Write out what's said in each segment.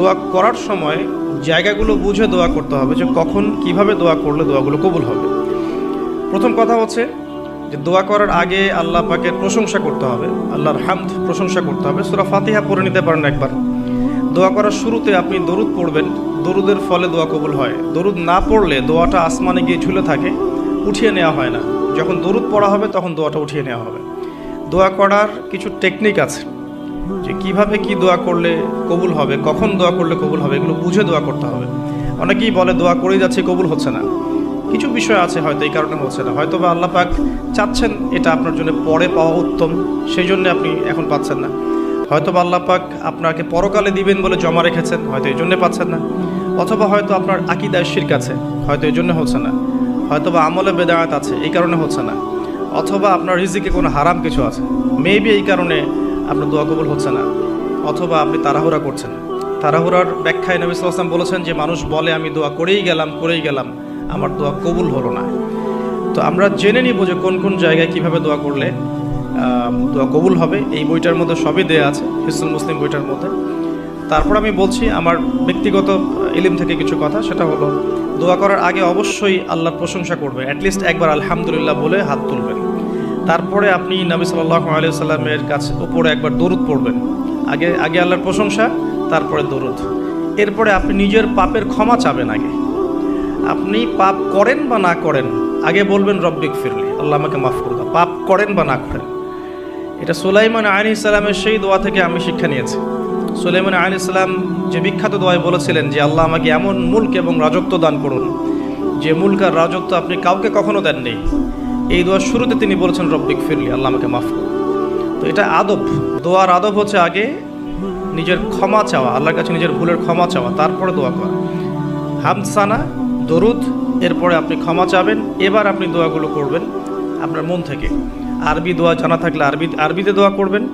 দোয়া করার সময় জায়গাগুলো বুঝে দোয়া করতে হবে, যে কখন কিভাবে দোয়া করলে দোয়াগুলো কবুল হবে। প্রথম কথা হচ্ছে যে দোয়া করার আগে আল্লাহ পাকের প্রশংসা করতে হবে, আল্লাহর হামদ প্রশংসা করতে হবে। সূরা ফাতিহা পড়ে নিতে পারেন একবার। দোয়া করার শুরুতে আপনি দরুদ পড়বেন, দরুদের ফলে দোয়া কবুল হয়। দরুদ না পড়লে দোয়াটা আসমানে গিয়ে ঝুলে থাকে, উঠিয়ে নেওয়া হয় না। যখন দরুদ পড়া হবে তখন দোয়াটা উঠিয়ে নেওয়া হবে। দোয়া করার কিছু টেকনিক আছে, যে কিভাবে কি দোয়া করলে কবুল হবে, কখন দোয়া করলে কবুল হবে, এগুলো বুঝে দোয়া করতে হবে। অনেকেই বলে দোয়া করেই যাচ্ছে, কবুল হচ্ছে না। কিছু বিষয় আছে হয়তো এই কারণে হচ্ছে না, হয়তো বা আল্লাহ পাক চাচ্ছেন এটা আপনার জন্য পরে পাওয়া উত্তম, সেই জন্য আপনি এখন পাচ্ছেন না। হয়তো বা আল্লাহ পাক আপনাকে পরকালে দিবেন বলে জমা রেখেছেন, হয়তো এই জন্যে পাচ্ছেন না। অথবা হয়তো আপনার আকীদায় শিরক আছে, হয়তো এই জন্য হচ্ছে না। হয়তো বা আমলে বেদায়াত আছে, এই কারণে হচ্ছে না। অথবা আপনার রিজিকে কোনো হারাম কিছু আছে, মেবি এই কারণে আপনার দোয়া কবুল হচ্ছে না। অথবা আপনি তাড়াহুড়া করছেন। তাড়াহুড়ার ব্যাখ্যায় নবী সাল্লাল্লাহু আলাইহি ওয়াসাল্লাম বলেছেন যে মানুষ বলে আমি দোয়া করেই গেলাম, আমার দোয়া কবুল হলো না। তো আমরা জেনে নিব যে কোন কোন জায়গায় কিভাবে দোয়া করলে দোয়া কবুল হবে। এই বইটার মধ্যে সবই দেয়া আছে, হিসনুল মুসলিম বইটার মধ্যে। তারপর আমি বলছি আমার ব্যক্তিগত ইলম থেকে কিছু কথা, সেটা হলো দোয়া করার আগে অবশ্যই আল্লাহর প্রশংসা করবে, অ্যাটলিস্ট একবার আলহামদুলিল্লাহ বলে হাত তুলবেন। তারপরে আপনি নবী সাল্লাল্লাহু আলাইহি ওয়াসাল্লামের কাছে উপরে একবার দরুদ পড়বেন। আগে আল্লাহর প্রশংসা, তারপরে দরুদ। এরপরে আপনি নিজের পাপের ক্ষমা চাবেন। আগে আপনি পাপ করেন বা না করেন, আগে বলবেন রব্বিক ফিরলি, আল্লাহ আমাকে মাফ করে দাও, পাপ করেন বা না করেন। এটা সুলাইমান আলাইহিস সালামের সেই দোয়া থেকে আমি শিক্ষা নিয়েছি। সুলাইমান আলাইহিস সালাম যে বিখ্যাত দোয়ায় বলেছিলেন যে আল্লাহ আমাকে এমন মুলক এবং রাজত্ব দান করুন যে মুলক আর রাজত্ব আপনি কাউকে কখনো দেননি। এই দোয়ার শুরুতে তিনি বলেছেন রব্বিক ফিরলি, আল্লাহ আমাকে মাফ করুন। তো এটা আদব, দোয়ার আদব হচ্ছে আগে নিজের ক্ষমা চাওয়া, আল্লাহর কাছে নিজের ভুলের ক্ষমা চাওয়া, তারপরে দোয়া করা। হামদ সানা, দরুদ, এরপরে আপনি ক্ষমা চাবেন। এবার আপনি দোয়াগুলো করবেন আপনার মন থেকে। আরবি দোয়া জানা থাকলে আরবিতে দোয়া করবেন,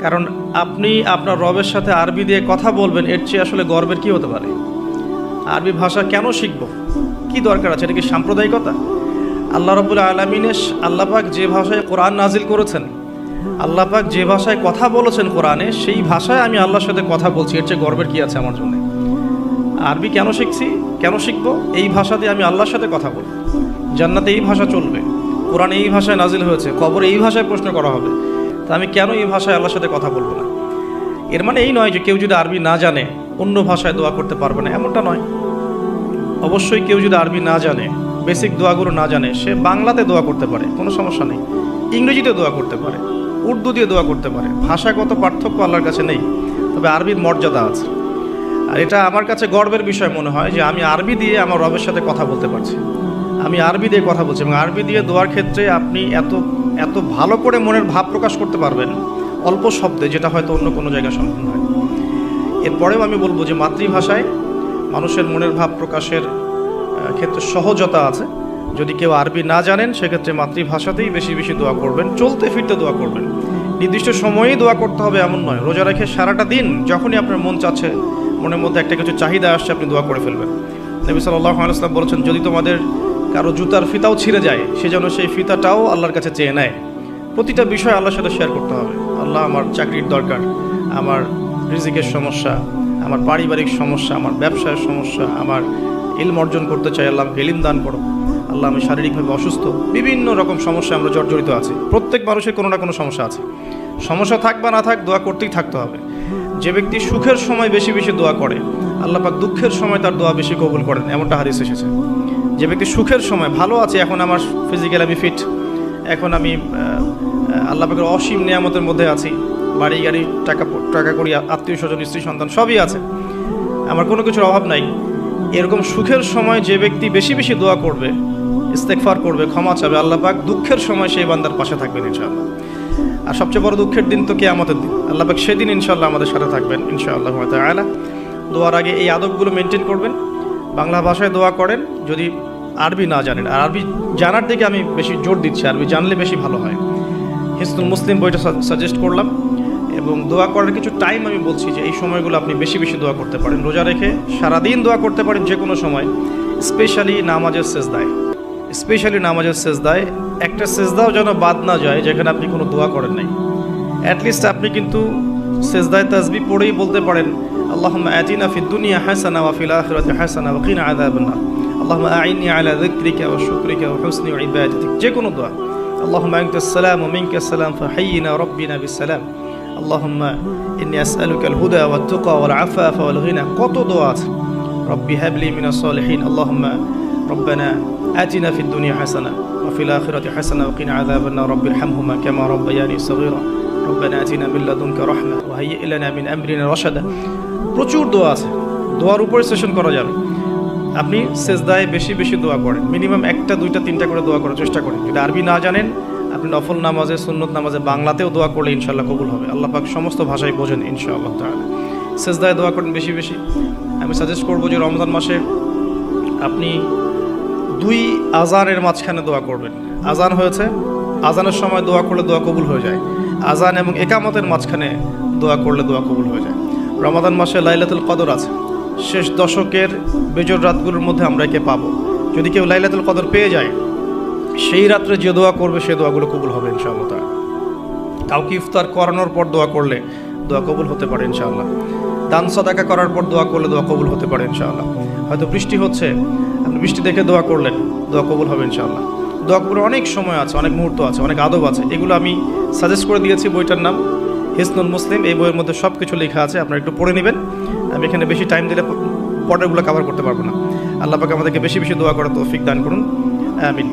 কারণ আপনি আপনার রবের সাথে আরবি দিয়ে কথা বলবেন, এর চেয়ে আসলে গর্বের কি হতে পারে? আরবি ভাষা কেন শিখব, কি দরকার আছে? এটা কি সাম্প্রদায়িকতা? আল্লাহ রাব্বুল আলামিনের আল্লাহ পাক যে ভাষায় কোরআন নাজিল করেছেন, আল্লাহ পাক যে ভাষায় কথা বলেছেন কোরআনে, সেই ভাষায় আমি আল্লাহর সাথে কথা বলছি, এর চেয়ে গর্বের কি আছে আমার জন্য? আরবি কেন শিখছি, কেন শিখবো? এই ভাষা দিয়ে আমি আল্লাহর সাথে কথা বলবো। জান্নাতে এই ভাষা চলবে, কোরআনে এই ভাষায় নাজিল হয়েছে, কবরে এই ভাষায় প্রশ্ন করা হবে, তা আমি কেন এই ভাষায় আল্লাহর সাথে কথা বলবো না? এর মানে এই নয় যে কেউ যদি আরবি না জানে অন্য ভাষায় দোয়া করতে পারবে না, এমনটা নয়। অবশ্যই কেউ যদি আরবি না জানে, বেসিক দোয়াগুলো না জানে, সে বাংলাতে দোয়া করতে পারে, কোনো সমস্যা নেই। ইংরেজিতে দোয়া করতে পারে, উর্দু দিয়ে দোয়া করতে পারে। ভাষাগত পার্থক্য আল্লাহর কাছে নেই, তবে আরবির মর্যাদা আছে। আর এটা আমার কাছে গর্বের বিষয় মনে হয় যে আমি আরবি দিয়ে আমার রবের সাথে কথা বলতে পারছি, আমি আরবি দিয়ে কথা বলছি। এবং আরবি দিয়ে দোয়ার ক্ষেত্রে আপনি এত ভালো করে মনের ভাব প্রকাশ করতে পারবেন অল্প শব্দে, যেটা হয়তো অন্য কোনো জায়গায় সম্ভব নয়। এরপরেও আমি বলবো যে মাতৃভাষায় মানুষের মনের ভাব প্রকাশের ক্ষেত্রে সহজতা আছে। যদি কেউ আরবি না জানেন, সেক্ষেত্রে মাতৃভাষাতেই বেশি বেশি দোয়া করবেন, চলতে ফিরতে দোয়া করবেন। নির্দিষ্ট সময়েই দোয়া করতে হবে এমন নয়। রোজা রেখে সারাটা দিন যখনই আপনার মন চাচ্ছে, মনের মধ্যে একটা কিছু চাহিদা আসছে, আপনি দোয়া করে ফেলবেন। নবী সাল্লাল্লাহু আলাইহি ওয়াসাল্লাম বলেছেন, যদি তোমাদের কারো জুতার ফিতাও ছিঁড়ে যায়, সে যেন সেই ফিতাটাও আল্লাহর কাছে চেয়ে নেয়। প্রতিটা বিষয় আল্লাহর সাথে শেয়ার করতে হবে। আল্লাহ, আমার চাকরির দরকার, আমার রিজিকের সমস্যা, আমার পারিবারিক সমস্যা, আমার ব্যবসায়ের সমস্যা, আমার ইলম অর্জন করতে চাই, আল্লাহ আমাকে ইলম দান করো। আল্লাহ, আমি শারীরিকভাবে অসুস্থ। বিভিন্ন রকম সমস্যা আমরা জর্জরিত আছি। প্রত্যেক মানুষের কোনো না কোনো সমস্যা আছে। সমস্যা থাক বা না থাক, দোয়া করতেই থাকতে হবে। যে ব্যক্তি সুখের সময় বেশি বেশি দোয়া করে, আল্লাহ পাক দুঃখের সময় তার দোয়া বেশি কবুল করেন, এমনটা হাদিস এসেছে। যে ব্যক্তি সুখের সময় ভালো আছে, এখন আমার ফিজিক্যাল আমি ফিট, এখন আমি আল্লাহ পাকের অসীম নিয়ামতের মধ্যে আছি, বাড়ি গাড়ি, টাকা করি, আত্মীয় স্বজন, স্ত্রী সন্তান সবই আছে, আমার কোনো কিছুর অভাব নাই। এরকম সুখের সময় যে ব্যক্তি বেশি বেশি দোয়া করবে, ইস্তেগফার করবে, ক্ষমা চাবে, আল্লাহ পাক দুঃখের সময় সেই বান্দার পাশে থাকবেন ইনশাআল্লাহ। আর সবচেয়ে বড় দুঃখের দিন তো কিয়ামতের দিন, আল্লাহ পাক সেদিন ইনশাআল্লাহ আমাদের সাথে থাকবেন ইনশাআল্লাহ তাআলা। দোয়ার আগে এই আদবগুলো মেনটেন করবেন। বাংলা ভাষায় দোয়া করেন যদি আরবি না জানেন। আর আরবি জানার দিকে আমি বেশি জোর দিচ্ছি, আরবি জানলে বেশি ভালো হয়। হিসনুল মুসলিম বইটা সাজেস্ট করলাম। এবং দোয়া করার কিছু টাইম আমি বলছি যে এই সময়গুলো আপনি বেশি বেশি দোয়া করতে পারেন। রোজা রেখে সারাদিন দোয়া করতে পারেন যে কোনো সময়, স্পেশালি নামাজের সেজদায় একটা সেজদাও যেন বাদ না যায় যেখানে আপনি কোনো দোয়া করেন নাই। অ্যাটলিস্ট আপনি কিন্তু সেজদায় তাসবিহ পড়েই বলতে পারেন, আল্লাহুম্মা আতিনা ফিদ দুনিয়া হাসানা ওয়া ফিল আখিরাতি হাসানা ওয়া কিনা আযাবান নার। আল্লাহুম্মা আইন্নি আলা যিকরিকা ওয়া শুকরিকা ওয়া হুসনি ইবাদাতিক। যে কোনো দোয়া। আল্লাহুম্মা আনতাস সালাম ওয়া মিনকাস সালাম ফাহাইয়িনা রাব্বিনা বিস সালাম। আল্লাহুম্মা ইন্নী আসআলুকাল হুদা ওয়াত তুকা ওয়াল আফাফা ওয়াল গিনা। কত দোয়া আছে। রব্বি হাবলি মিনাস সালিহিন। আল্লাহুম্মা রব্বানা আতিনা ফিদ দুনিয়া হাসানা ওয়া ফিল আখিরাতি হাসানা ওয়া কিনা আযাবান নার। রব্বিরহামহুমা কামা রাব্বায়ানি সগীরা। রব্বানা আতিনা মিন লাদুনকা রাহমা ওয়া হাইয়্ লানা মিন আমরিনা রাশাদা। প্রচুর দোয়া আছে, দোয়ার উপরে সেশন করা যাবে। আপনি সেজদায় বেশি বেশি দোয়া করেন, মিনিমাম 1টা 2টা 3টা করে দোয়া করার চেষ্টা করেন। যদি আরবি না জানেন, আপনি নফল নামাজে, সুন্নত নামাজে বাংলাতেও দোয়া করলে ইনশাআল্লাহ কবুল হবে। আল্লাহ পাক সমস্ত ভাষায় বোঝেন ইনশাআল্লাহ তাআলা। সেজদায় দোয়া করেন বেশি বেশি। আমি সাজেস্ট করবো যে রমজান মাসে আপনি 2 আজানের মাঝখানে দোয়া করবেন। আজান হয়েছে, আজানের সময় দোয়া করলে দোয়া কবুল হয়ে যায়। আজান এবং একামতের মাঝখানে দোয়া করলে দোয়া কবুল হয়ে যায়। রমাদান মাসে লাইলাতুল কদর আছে, শেষ দশকের বেজর রাতগুলোর মধ্যে আমরা একে পাবো। যদি কেউ লাইলাতুল কদর পেয়ে যায়, সেই রাত্রে যে দোয়া করবে সে দোয়াগুলো কবুল হবে ইনশাআল্লাহ তাআলা। কাউকে ইফতার করানোর পর দোয়া করলে দোয়া কবুল হতে পারে ইনশাআল্লাহ। দান সাদাকা করার পর দোয়া করলে দোয়া কবুল হতে পারে ইনশাআল্লাহ। হয়তো বৃষ্টি হচ্ছে, আপনি বৃষ্টি দেখে দোয়া করলেন, দোয়া কবুল হবে ইনশাআল্লাহ। দোয়া কবুলের অনেক সময় আছে, অনেক মুহূর্ত আছে, অনেক আদব আছে। এগুলো আমি সাজেস্ট করে দিয়েছি। বইটার নাম হিসনুল মুসলিম। এই বইয়ের মধ্যে সব কিছু লেখা আছে, আপনারা একটু পড়ে নেবেন। আমি এখানে বেশি টাইম দিলে পর্যায়গুলো কভার করতে পারবো না। আল্লাহ পাক আমাদেরকে বেশি বেশি দোয়া করার তৌফিক দান করুন, আমিন।